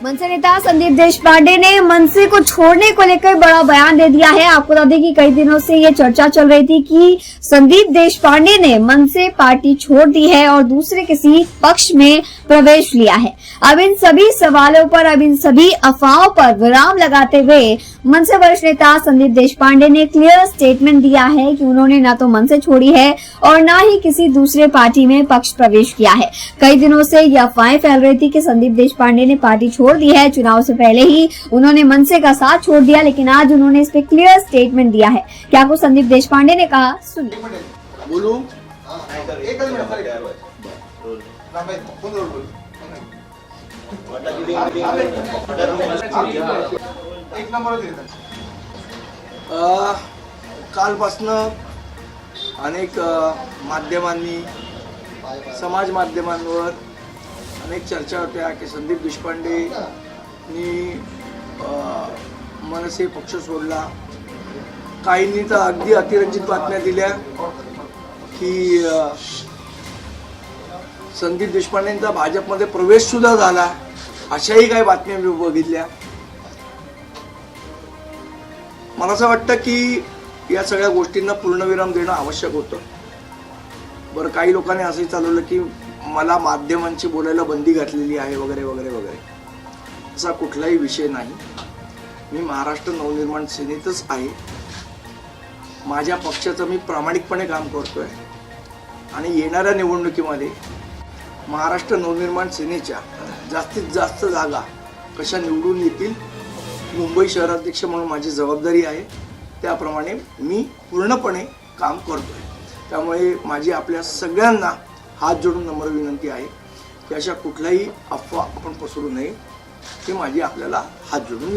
मनसे नेता संदीप देशपांडे ने मनसे को छोड़ने को लेकर बड़ा बयान दे दिया है। आपको बता दें कि कई दिनों से ये चर्चा चल रही थी कि संदीप देशपांडे ने मनसे पार्टी छोड़ दी है और दूसरे किसी पक्ष में प्रवेश लिया है। अब इन सभी सवालों पर, अब इन सभी अफवाहों पर विराम लगाते हुए मनसे वरिष्ठ नेता संदीप देशपांडे ने क्लियर स्टेटमेंट दिया है कि उन्होंने न तो मनसे छोड़ी है और न ही किसी दूसरे पार्टी में पक्ष प्रवेश किया है। कई दिनों से ये अफवाहें फैल रही थी कि संदीप देशपांडे ने पार्टी छोड़ दी है। चुनाव से पहले ही उन्होंने मनसे का साथ छोड़ दिया, लेकिन आज उन्होंने इस पे क्लियर स्टेटमेंट दिया है। क्या कुछ संदीप देशपांडे ने कहा, सुनिए। बोलू कालपासनं अनेक माध्यमांनी, समाज माध्यमांवर अनेक चर्चा होत्या की संदीप देशपांडेंनी मनसे पक्ष सोडला। काहींनी तर अगदी अतिरंजित बातम्या दिल्या की संदीप देशपांडेंचा भाजपमध्ये प्रवेश सुद्धा झाला, अशाही काही बातम्या मी बघितल्या। मला असं वाटतं की या सगळ्या गोष्टींना पूर्णविराम देणं आवश्यक होतं। बरं, काही लोकांनी असंही चालवलं की मला माध्यमांची बोलायला बंदी घातलेली आहे वगैरे वगैरे वगैरे। असा कुठलाही विषय नाही। मी महाराष्ट्र नवनिर्माण सेनेतच आहे। माझ्या पक्षाचं मी प्रामाणिकपणे काम करतोय आणि येणाऱ्या निवडणुकीमध्ये महाराष्ट्र नवनिर्माण सेनेच्या जास्तीत जास्त जागा कशा निवडून येतील, मुंबई शहराध्यक्ष म्हणून माझी जबाबदारी आहे, त्याप्रमाणे मी पूर्णपणे काम करतोय। त्यामुळे माझी आपल्या सगळ्यांना हात जोडून नम्र विनंती आहे की अशा कुठलाही अफवा आपण पसरू नये, ही माझी आपल्याला हात जोडून